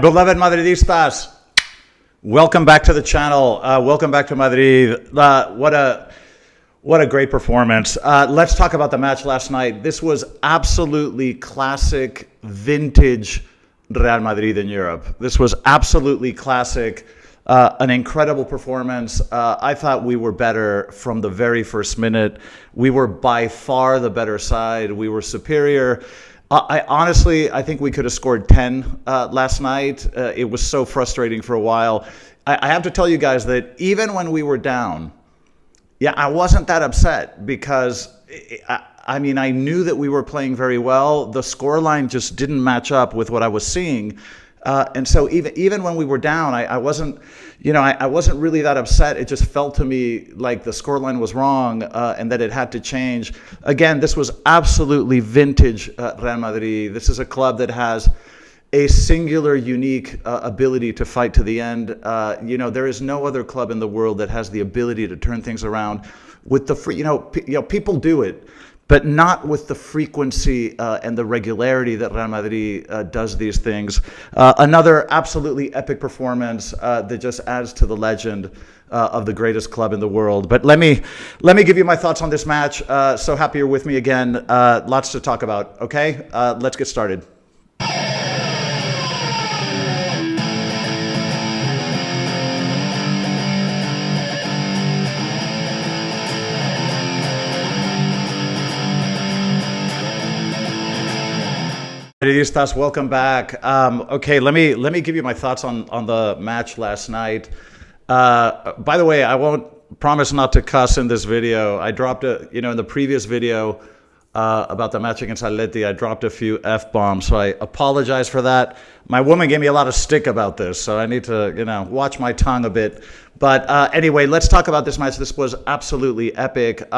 Beloved Madridistas, welcome back to the channel. Welcome back to Madrid. What a great performance. Let's talk about the match last night. This was absolutely classic, vintage Real Madrid in Europe. This was absolutely classic. An incredible performance. I thought we were better from the very first minute. We were by far the better side. We were superior. I think we could have scored 10 last night. It was so frustrating for a while. I have to tell you guys that even when we were down, I wasn't that upset because, I knew that we were playing very well. The scoreline just didn't match up with what I was seeing. And so even when we were down, I wasn't really that upset. It just felt to me like the scoreline was wrong and that it had to change. Again, this was absolutely vintage Real Madrid. This is a club that has a singular, unique ability to fight to the end. There is no other club in the world that has the ability to turn things around with the free. People do it, but not with the frequency and the regularity that Real Madrid does these things. Another absolutely epic performance that just adds to the legend of the greatest club in the world. But let me give you my thoughts on this match. So happy you're with me again. Lots to talk about. Okay, let's get started. Madridistas, welcome back. Okay, let me give you my thoughts on the match last night. By the way, I won't promise not to cuss in this video. I dropped in the previous video about the match against Atleti, I dropped a few F-bombs, so I apologize for that. My woman gave me a lot of stick about this, so I need to, watch my tongue a bit. But anyway, let's talk about this match. This was absolutely epic.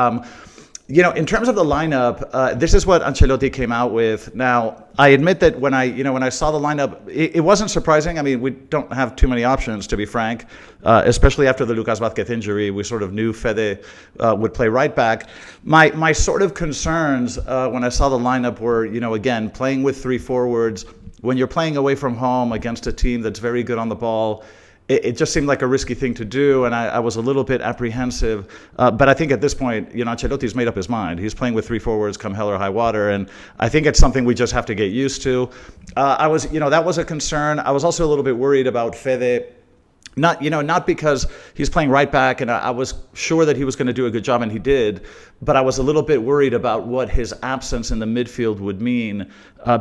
In terms of the lineup, this is what Ancelotti came out with. Now, I admit that when I saw the lineup, it wasn't surprising. I mean, we don't have too many options, to be frank, especially after the Lucas Vázquez injury. We sort of knew Fede would play right back. My sort of concerns when I saw the lineup were, again, playing with three forwards. When you're playing away from home against a team that's very good on the ball, it just seemed like a risky thing to do, and I was a little bit apprehensive. But I think at this point, Ancelotti's made up his mind. He's playing with three forwards come hell or high water, and I think it's something we just have to get used to. That was a concern. I was also a little bit worried about Fede. Not because he's playing right back, and I was sure that he was going to do a good job, and he did, but I was a little bit worried about what his absence in the midfield would mean,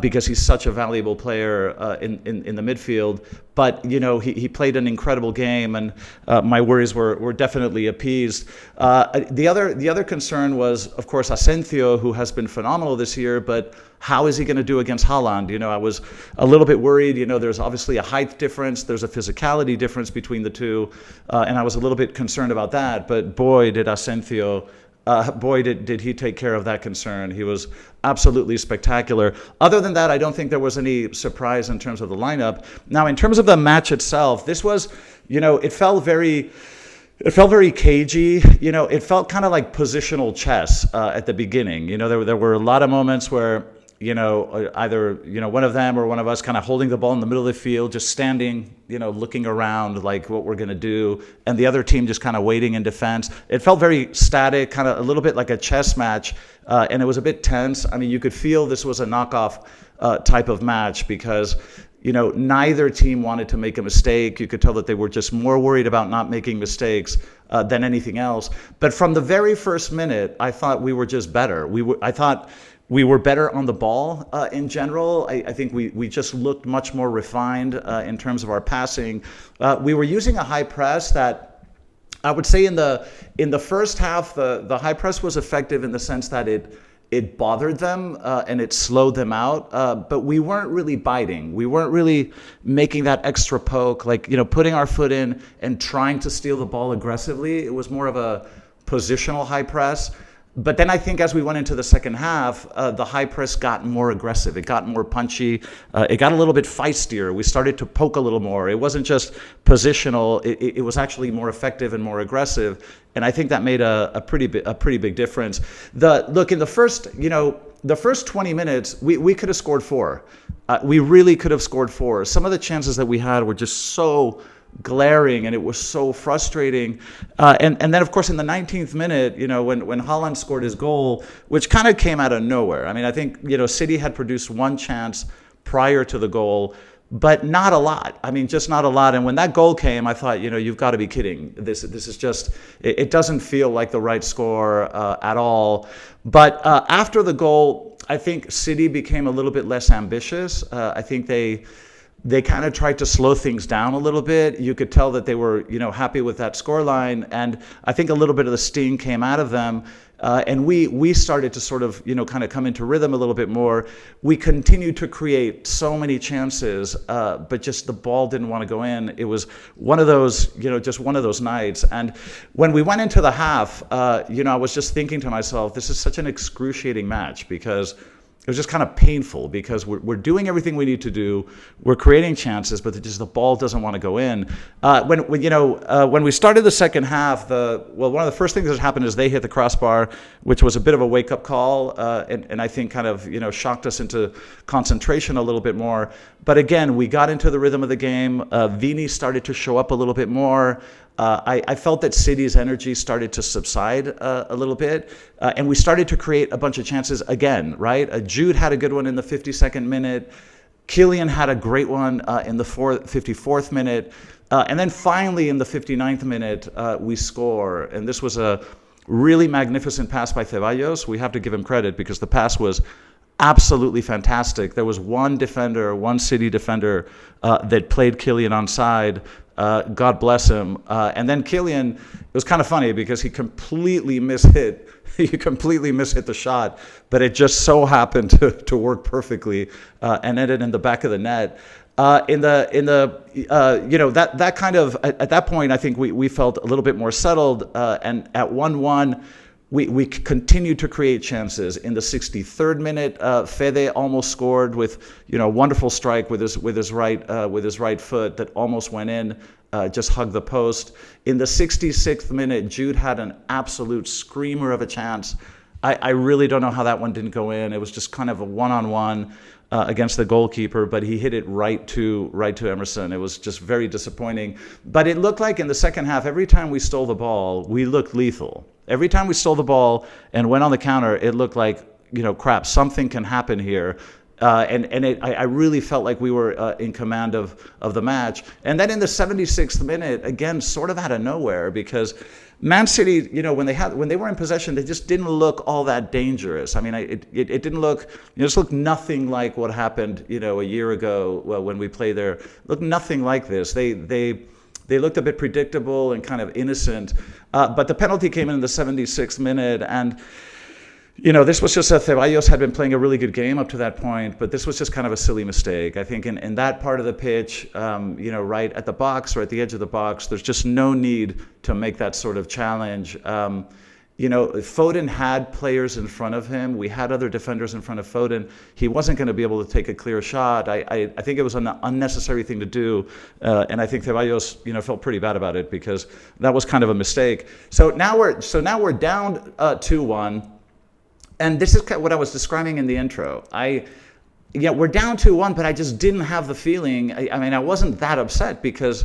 because he's such a valuable player in the midfield. But he played an incredible game, and my worries were definitely appeased. The other concern was, of course, Asensio, who has been phenomenal this year, but how is he going to do against Haaland? I was a little bit worried. There's obviously a height difference. There's a physicality difference between the two. And I was a little bit concerned about that. But boy, did Asensio, did he take care of that concern. He was absolutely spectacular. Other than that, I don't think there was any surprise in terms of the lineup. Now, in terms of the match itself, this was, it felt very cagey. It felt kind of like positional chess at the beginning. There were a lot of moments where, either, one of them or one of us kind of holding the ball in the middle of the field, just standing, looking around like what we're going to do, and the other team just kind of waiting in defense. It felt very static, kind of a little bit like a chess match, and it was a bit tense. I mean, you could feel this was a knockoff type of match because, neither team wanted to make a mistake. You could tell that they were just more worried about not making mistakes than anything else. But from the very first minute, I thought we were just better. I thought we were better on the ball in general. I think we just looked much more refined in terms of our passing. We were using a high press that I would say in the first half, the high press was effective in the sense that it bothered them and it slowed them out. But we weren't really biting. We weren't really making that extra poke, like, putting our foot in and trying to steal the ball aggressively. It was more of a positional high press. But then I think as we went into the second half, the high press got more aggressive. It got more punchy. It got a little bit feistier. We started to poke a little more. It wasn't just positional. It was actually more effective and more aggressive. And I think that made a pretty big difference. Look, in the first, the first 20 minutes, we could have scored four. We really could have scored four. Some of the chances that we had were just so glaring, and it was so frustrating. And then, of course, in the 19th minute, when Haaland scored his goal, which kind of came out of nowhere. I mean, I think, City had produced one chance prior to the goal, but not a lot. I mean, just not a lot. And when that goal came, I thought, you've got to be kidding. This is just, it doesn't feel like the right score at all. But after the goal, I think City became a little bit less ambitious. I think they kind of tried to slow things down a little bit. You could tell that they were, happy with that scoreline. And I think a little bit of the sting came out of them. And we started to sort of, kind of come into rhythm a little bit more. We continued to create so many chances, but just the ball didn't want to go in. It was one of those, just one of those nights. And when we went into the half, I was just thinking to myself, this is such an excruciating match, because it was just kind of painful, because we're doing everything we need to do. We're creating chances, but just the ball doesn't want to go in. When we started the second half, one of the first things that happened is they hit the crossbar, which was a bit of a wake-up call, and I think kind of shocked us into concentration a little bit more. But again, we got into the rhythm of the game. Vini started to show up a little bit more. I felt that City's energy started to subside a little bit, and we started to create a bunch of chances again, right? Jude had a good one in the 52nd minute. Kylian had a great one in the 54th minute. And then finally in the 59th minute, we score. And this was a really magnificent pass by Ceballos. We have to give him credit, because the pass was absolutely fantastic. There was one City defender that played Kylian onside. God bless him. And then Kylian, it was kind of funny because he completely mishit the shot, but it just so happened to work perfectly and ended in the back of the net. That kind of, at that point, I think we felt a little bit more settled. And at 1-1, we continued to create chances. In the 63rd minute, Fede almost scored with wonderful strike with his right foot that almost went in, just hugged the post. In the 66th minute, Jude had an absolute screamer of a chance. I really don't know how that one didn't go in. It was just kind of a one-on-one against the goalkeeper, but he hit it right to Emerson. It was just very disappointing. But it looked like in the second half, every time we stole the ball, we looked lethal. Every time we stole the ball and went on the counter, it looked like, crap, something can happen here. I really felt like we were in command of the match. And then in the 76th minute, again, sort of out of nowhere, because Man City, when they were in possession, they just didn't look all that dangerous. I mean, it didn't look, it just looked nothing like what happened, a year ago when we played there. It looked nothing like this. They looked a bit predictable and kind of innocent. But the penalty came in the 76th minute, and this was just Ceballos had been playing a really good game up to that point, but this was just kind of a silly mistake. I think in that part of the pitch, right at the box or at the edge of the box, there's just no need to make that sort of challenge. Foden had players in front of him. We had other defenders in front of Foden. He wasn't going to be able to take a clear shot. I think it was an unnecessary thing to do, and I think Ceballos, felt pretty bad about it, because that was kind of a mistake. So now we're down 2-1. And this is what I was describing in the intro. We're down 2-1, but I just didn't have the feeling. I wasn't that upset, because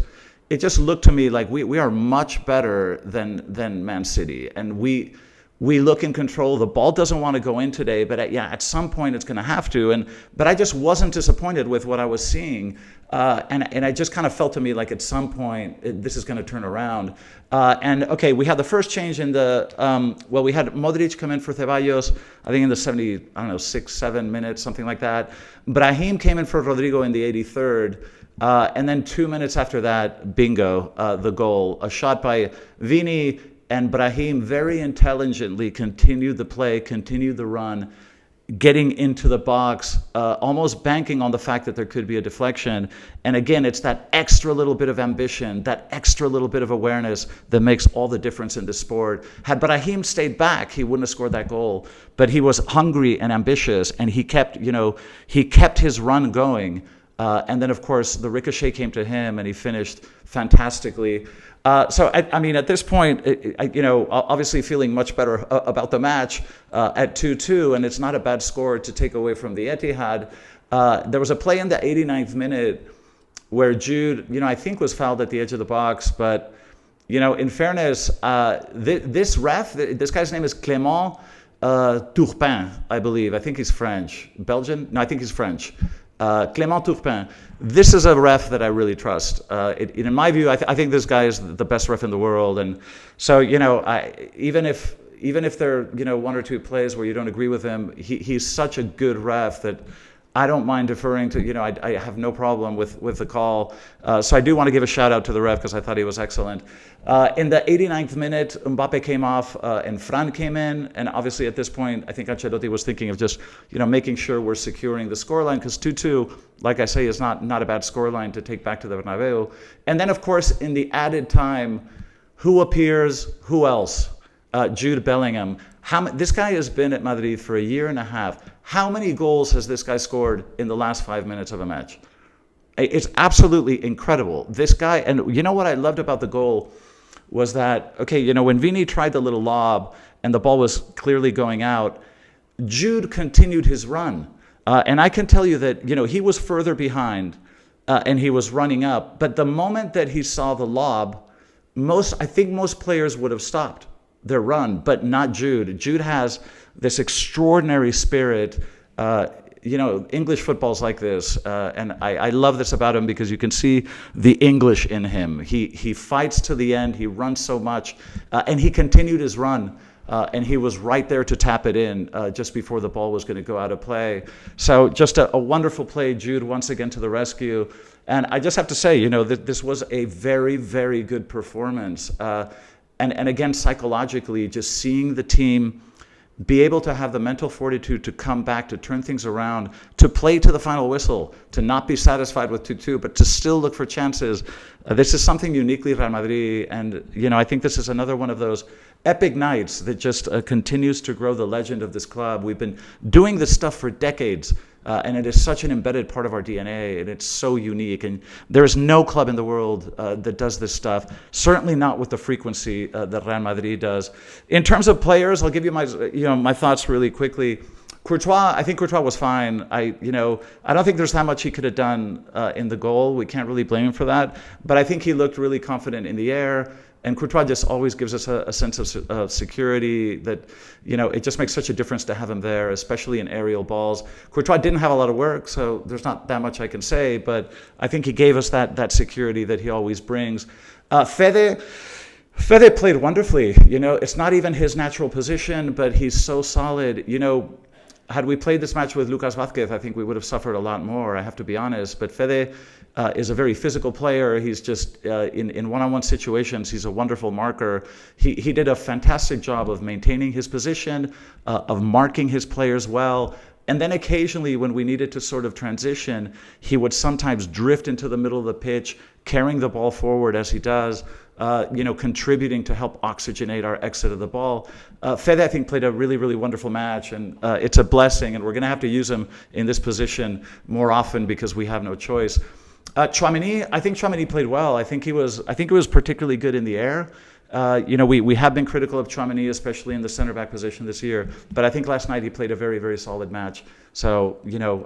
it just looked to me like we are much better than Man City, and we look in control. The ball doesn't want to go in today, but at some point it's going to have to. But I just wasn't disappointed with what I was seeing, and I just kind of felt to me like at some point this is going to turn around. We had the first change in the we had Modric come in for Ceballos, I think in the 6-7 minutes, something like that. Brahim came in for Rodrigo in the 83rd. And then 2 minutes after that, bingo, the goal. A shot by Vini, and Brahim very intelligently continued the play, continued the run, getting into the box, almost banking on the fact that there could be a deflection. And again, it's that extra little bit of ambition, that extra little bit of awareness that makes all the difference in this sport. Had Brahim stayed back, he wouldn't have scored that goal. But he was hungry and ambitious, and he kept his run going. And then, of course, the ricochet came to him, and he finished fantastically. So, I mean, at this point, obviously feeling much better about the match at 2-2, and it's not a bad score to take away from the Etihad. There was a play in the 89th minute where Jude, I think was fouled at the edge of the box, but, in fairness, this ref, this guy's name is Clément Turpin, I believe. I think he's French. Belgian? No, I think he's French. Clément Turpin. This is a ref that I really trust. In my view, I think this guy is the best ref in the world. And so, even if there are, one or two plays where you don't agree with him, he's such a good ref that I don't mind deferring to, I have no problem with the call. So I do want to give a shout out to the ref because I thought he was excellent. In the 89th minute, Mbappe came off and Fran came in. And obviously at this point, I think Ancelotti was thinking of just, making sure we're securing the scoreline because 2-2, like I say, is not a bad scoreline to take back to the Bernabeu. And then, of course, in the added time, who appears? Who else? Jude Bellingham. This guy has been at Madrid for a year and a half. How many goals has this guy scored in the last 5 minutes of a match? It's absolutely incredible. This guy, and you know what I loved about the goal was that, when Vini tried the little lob and the ball was clearly going out, Jude continued his run. And I can tell you that, he was further behind and he was running up. But the moment that he saw the lob, I think most players would have stopped their run, but not Jude. Jude has this extraordinary spirit. English football's like this, and I love this about him because you can see the English in him. He fights to the end. He runs so much, and he continued his run, and he was right there to tap it in just before the ball was going to go out of play. So just a wonderful play, Jude once again to the rescue. And I just have to say, this was a very, very good performance. And again, psychologically, just seeing the team be able to have the mental fortitude to come back, to turn things around, to play to the final whistle, to not be satisfied with 2-2, but to still look for chances. This is something uniquely Real Madrid. And, I think this is another one of those epic nights that just continues to grow the legend of this club. We've been doing this stuff for decades. And it is such an embedded part of our DNA, and it's so unique. And there is no club in the world that does this stuff, certainly not with the frequency that Real Madrid does. In terms of players, I'll give you my thoughts really quickly. Courtois, I think Courtois was fine. I don't think there's that much he could have done in the goal. We can't really blame him for that. But I think he looked really confident in the air. And Courtois just always gives us a sense of security that, it just makes such a difference to have him there, especially in aerial balls. Courtois didn't have a lot of work, so there's not that much I can say, but I think he gave us that security that he always brings. Fede played wonderfully. It's not even his natural position, but he's so solid. Had we played this match with Lucas Vázquez, I think we would have suffered a lot more, I have to be honest. But Fede is a very physical player. He's just, in one-on-one situations, he's a wonderful marker. He did a fantastic job of maintaining his position, of marking his players well. And then occasionally when we needed to sort of transition, he would sometimes drift into the middle of the pitch, carrying the ball forward as he does, contributing to help oxygenate our exit of the ball. Fede, I think, played a really, really wonderful match, and it's a blessing, and we're going to have to use him in this position more often because we have no choice. Tchouaméni, I think Tchouaméni played well. I think he was particularly good in the air. We have been critical of Tchouaméni, especially in the center back position this year. But I think last night he played a very, very solid match. So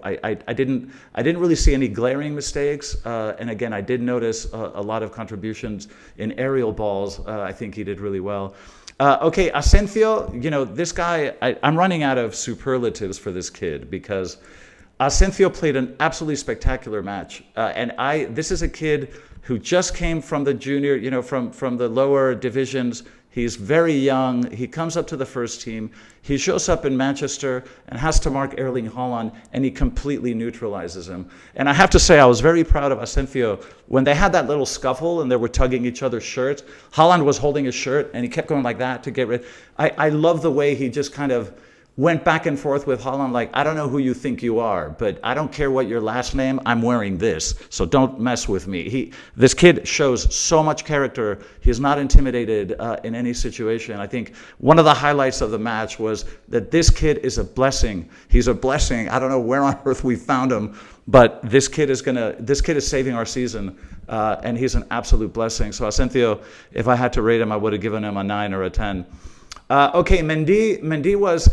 I didn't really see any glaring mistakes. And again, I did notice a lot of contributions in aerial balls. I think he did really well. Asensio, this guy, I'm running out of superlatives for this kid because Asensio played an absolutely spectacular match. This is a kid who just came from the junior, from the lower divisions. He's very young. He comes up to the first team. He shows up in Manchester and has to mark Erling Haaland, and he completely neutralizes him. And I have to say, I was very proud of Asensio. When they had that little scuffle and they were tugging each other's shirts, Haaland was holding his shirt, and he kept going like that to get rid. I love the way he just kind of went back and forth with Haaland like, I don't know who you think you are, but I don't care what your last name, I'm wearing this, so don't mess with me. This kid shows so much character. He's not intimidated in any situation. I think one of the highlights of the match was that this kid is a blessing. He's a blessing. I don't know where on earth we found him, But this kid is saving our season, and he's an absolute blessing. So Asencio, if I had to rate him, I would have given him a 9 or a 10. Okay, Mendy was,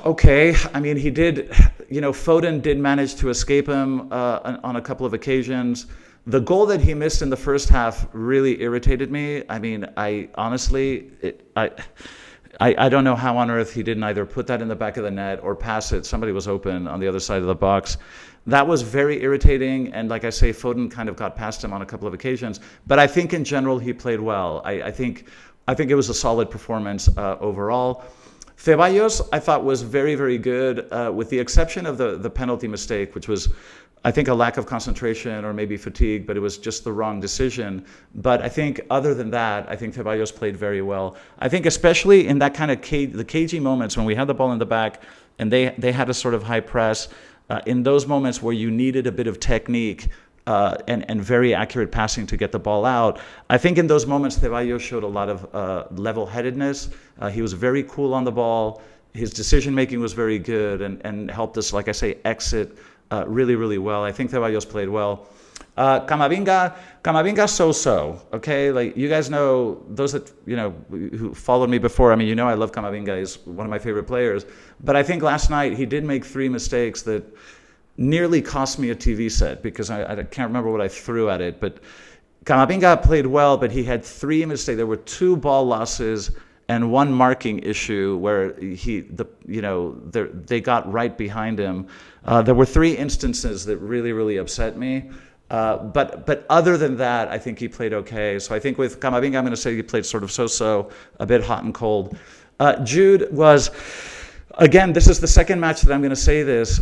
okay. I mean, he did, Foden did manage to escape him on a couple of occasions. The goal that he missed in the first half really irritated me. I mean, I honestly, I don't know how on earth he didn't either put that in the back of the net or pass it. Somebody was open on the other side of the box. That was very irritating. And like I say, Foden kind of got past him on a couple of occasions. But I think in general, he played well. I think it was a solid performance overall. Ceballos, I thought, was very, very good, with the exception of the penalty mistake, which was, I think, a lack of concentration or maybe fatigue, but it was just the wrong decision. But I think other than that, I think Ceballos played very well. I think especially in that kind of the cagey moments when we had the ball in the back and they had a sort of high press, in those moments where you needed a bit of technique and very accurate passing to get the ball out, I think in those moments Ceballos showed a lot of level-headedness. He was very cool on the ball. His decision-making was very good and helped us, like I say, exit really, really well. I think Ceballos played well. Camavinga so-so, okay? Like, you guys know, those that, who followed me before, I mean, I love Camavinga. He's one of my favorite players. But I think last night he did make 3 mistakes that nearly cost me a TV set because I can't remember what I threw at it. But Camavinga played well, but he had 3 mistakes. There were 2 ball losses and 1 marking issue where they got right behind him. There were 3 instances that really, really upset me. But other than that, I think he played okay. So I think with Camavinga, I'm going to say he played sort of so-so, a bit hot and cold. Jude was, again, this is the second match that I'm going to say this.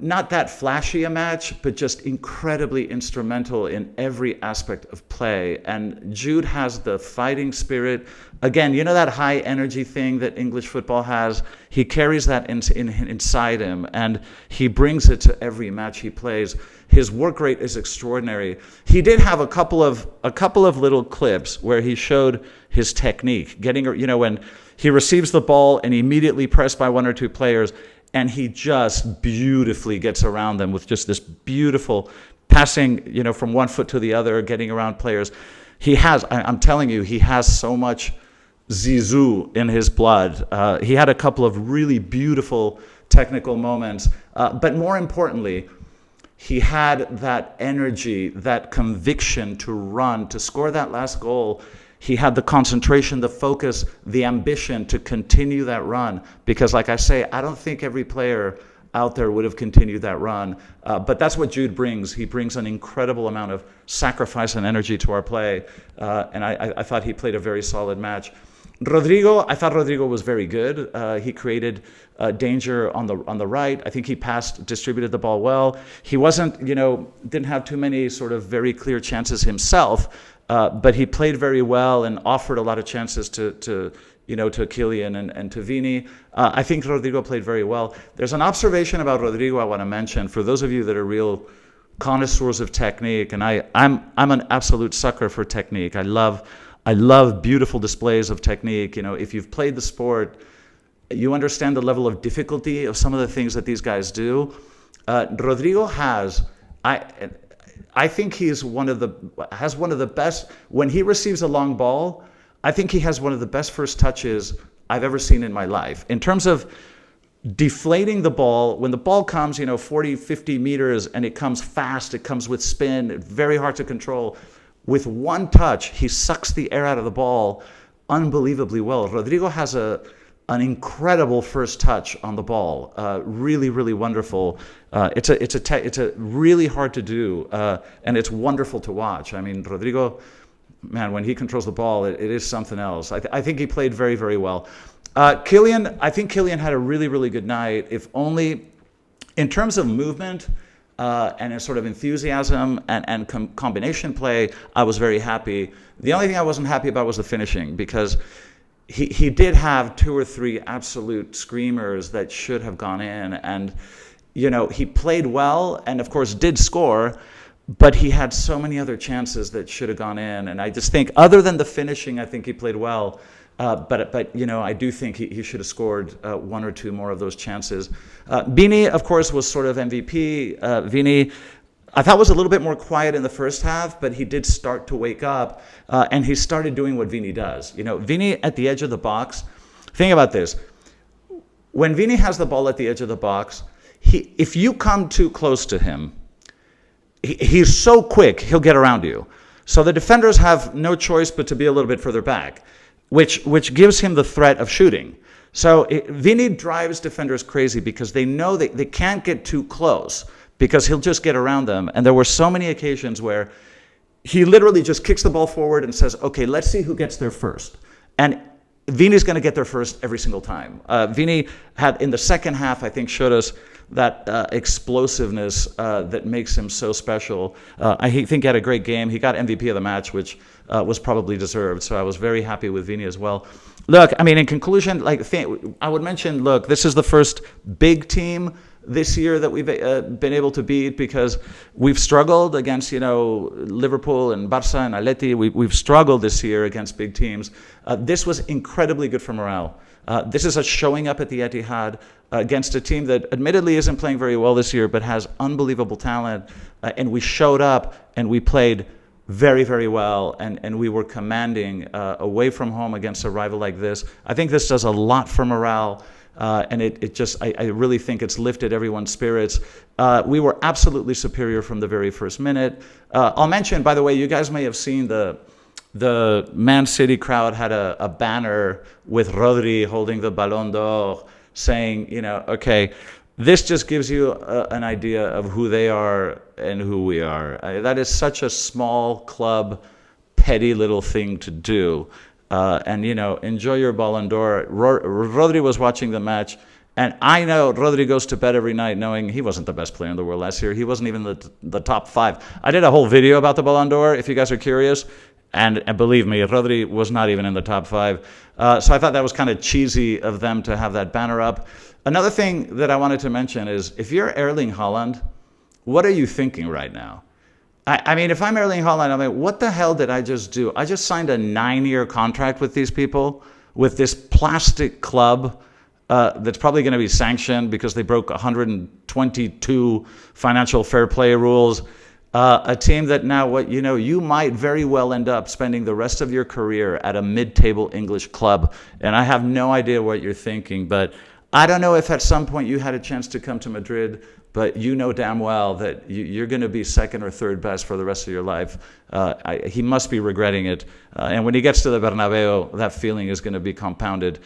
Not that flashy a match, but just incredibly instrumental in every aspect of play. And Jude has the fighting spirit. Again, that high energy thing that English football has. He carries that inside him, and he brings it to every match he plays. His work rate is extraordinary. He did have a couple of little clips where he showed his technique, getting, when he receives the ball and immediately pressed by 1 or 2 players, and he just beautifully gets around them with just this beautiful passing, from one foot to the other, getting around players. I'm telling you, he has so much Zizou in his blood. He had a couple of really beautiful technical moments, but more importantly, he had that energy, that conviction to run, to score that last goal. He had the concentration, the focus, the ambition to continue that run. Because like I say, I don't think every player out there would have continued that run. But that's what Jude brings. He brings an incredible amount of sacrifice and energy to our play. And I thought he played a very solid match. I thought Rodrigo was very good. He created danger on the right. I think he distributed the ball well. He wasn't, didn't have too many sort of very clear chances himself, but he played very well and offered a lot of chances to Kylian and to Vini. I think Rodrigo played very well. There's an observation about Rodrigo I want to mention for those of you that are real connoisseurs of technique, and I'm an absolute sucker for technique. I love beautiful displays of technique. If you've played the sport, you understand the level of difficulty of some of the things that these guys do. Rodrigo I think has one of the best, when he receives a long ball, I think he has one of the best first touches I've ever seen in my life. In terms of deflating the ball, when the ball comes, 40, 50 meters, and it comes fast, it comes with spin, very hard to control. With one touch, he sucks the air out of the ball unbelievably well. Rodrigo has an incredible first touch on the ball, really, really wonderful. It's really hard to do, and it's wonderful to watch. I mean, Rodrigo, man, when he controls the ball, it is something else. I think he played very, very well. Kylian, I think Kylian had a really, really good night. If only in terms of movement. And in sort of enthusiasm and combination play, I was very happy. The only thing I wasn't happy about was the finishing, because he did have 2 or 3 absolute screamers that should have gone in. And, he played well and, of course, did score, but he had so many other chances that should have gone in. And I just think, other than the finishing, I think he played well. But you know, I do think he should have scored one or two more of those chances. Vini, of course, was sort of MVP. Vini, I thought was a little bit more quiet in the first half, but he did start to wake up, and he started doing what Vini does. You know, Vini at the edge of the box. Think about this. When Vini has the ball at the edge of the box, if you come too close to him, he's so quick, he'll get around you. So the defenders have no choice but to be a little bit further back, which gives him the threat of shooting. So Vini drives defenders crazy because they know they can't get too close because he'll just get around them. And there were so many occasions where he literally just kicks the ball forward and says, okay, let's see who gets there first. And Vini's going to get there first every single time. Vini had, in the second half, I think, showed us that explosiveness that makes him so special. I think he had a great game. He got MVP of the match, which was probably deserved. So I was very happy with Vini as well. Look, I mean, in conclusion, I would mention, look, this is the first big team this year that we've been able to beat because we've struggled against, you know, Liverpool and Barca and Atleti. We've struggled this year against big teams. This was incredibly good for morale. This is us showing up at the Etihad against a team that admittedly isn't playing very well this year, but has unbelievable talent. And we showed up and we played very, very well. And we were commanding away from home against a rival like this. I think this does a lot for morale. And I really think it's lifted everyone's spirits. We were absolutely superior from the very first minute. I'll mention, by the way, you guys may have seen the Man City crowd had a banner with Rodri holding the Ballon d'Or saying, you know, okay, this just gives you an idea of who they are and who we are. That is such a small club, petty little thing to do. And, you know, enjoy your Ballon d'Or. Rodri was watching the match, and I know Rodri goes to bed every night knowing he wasn't the best player in the world last year. He wasn't even the top 5. I did a whole video about the Ballon d'Or, if you guys are curious, and believe me, Rodri was not even in the top 5. So I thought that was kind of cheesy of them to have that banner up. Another thing that I wanted to mention is, if you're Erling Haaland, what are you thinking right now? I mean, if I'm Erling Haaland, I'm like, what the hell did I just do? I just signed a 9-year contract with these people, with this plastic club that's probably going to be sanctioned because they broke 122 financial fair play rules. A team that now, you might very well end up spending the rest of your career at a mid-table English club. And I have no idea what you're thinking, but I don't know if at some point you had a chance to come to Madrid, but you know damn well that you're going to be second or third best for the rest of your life. He must be regretting it. And when he gets to the Bernabeu, that feeling is going to be compounded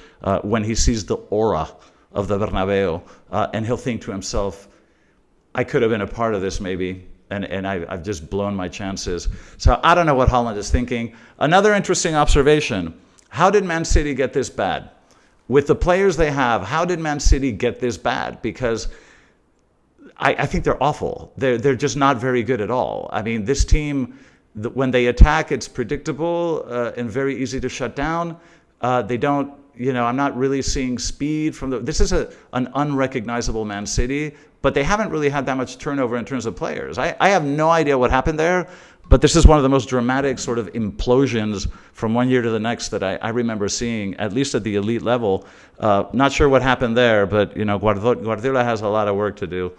when he sees the aura of the Bernabeu. And he'll think to himself, I could have been a part of this maybe, and I've just blown my chances. So I don't know what Haaland is thinking. Another interesting observation, how did Man City get this bad? With the players they have, how did Man City get this bad? Because I think they're awful. They're just not very good at all. I mean, this team, when they attack, it's predictable and very easy to shut down. They don't, I'm not really seeing speed from this is an unrecognizable Man City, but they haven't really had that much turnover in terms of players. I have no idea what happened there, but this is one of the most dramatic sort of implosions from one year to the next that I remember seeing, at least at the elite level. Not sure what happened there, but Guardiola has a lot of work to do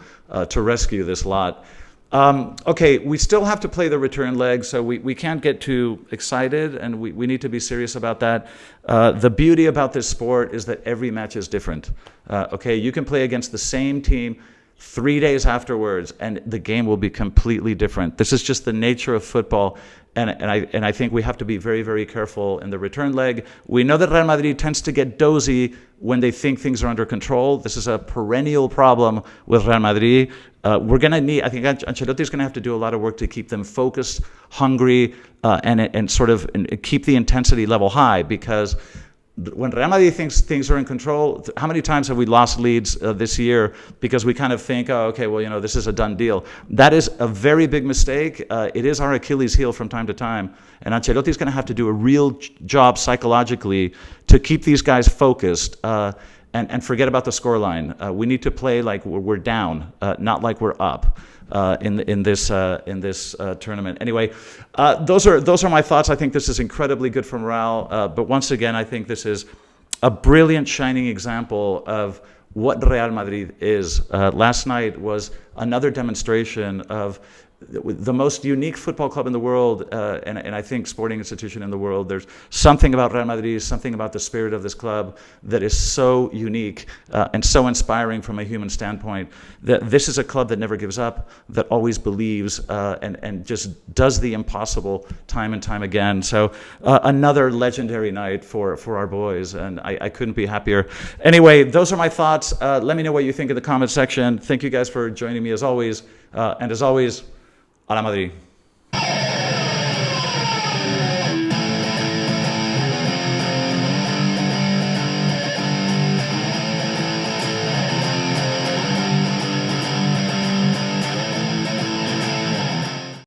to rescue this lot. Okay, we still have to play the return leg, so we can't get too excited, and we need to be serious about that. The beauty about this sport is that every match is different. Okay, you can play against the same team 3 days afterwards, and the game will be completely different. This is just the nature of football, and I think we have to be very, very careful in the return leg. We know that Real Madrid tends to get dozy when they think things are under control. This is a perennial problem with Real Madrid. We're going to need, I think Ancelotti's going to have to do a lot of work to keep them focused, hungry, and sort of keep the intensity level high, because when Real Madrid thinks things are in control, how many times have we lost leads this year because we kind of think, oh, okay, well, this is a done deal. That is a very big mistake. It is our Achilles heel from time to time. And Ancelotti's going to have to do a real job psychologically to keep these guys focused and forget about the scoreline. We need to play like we're down, not like we're up. in this tournament. Anyway, those are my thoughts. I think this is incredibly good for morale. But once again, I think this is a brilliant, shining example of what Real Madrid is. Last night was another demonstration of the most unique football club in the world, and I think sporting institution in the world. There's something about Real Madrid, something about the spirit of this club that is so unique and so inspiring from a human standpoint. That this is a club that never gives up, that always believes, and just does the impossible time and time again. So another legendary night for our boys, and I couldn't be happier. Anyway, those are my thoughts. Let me know what you think in the comment section. Thank you guys for joining me as always, and as always, a la Madrid.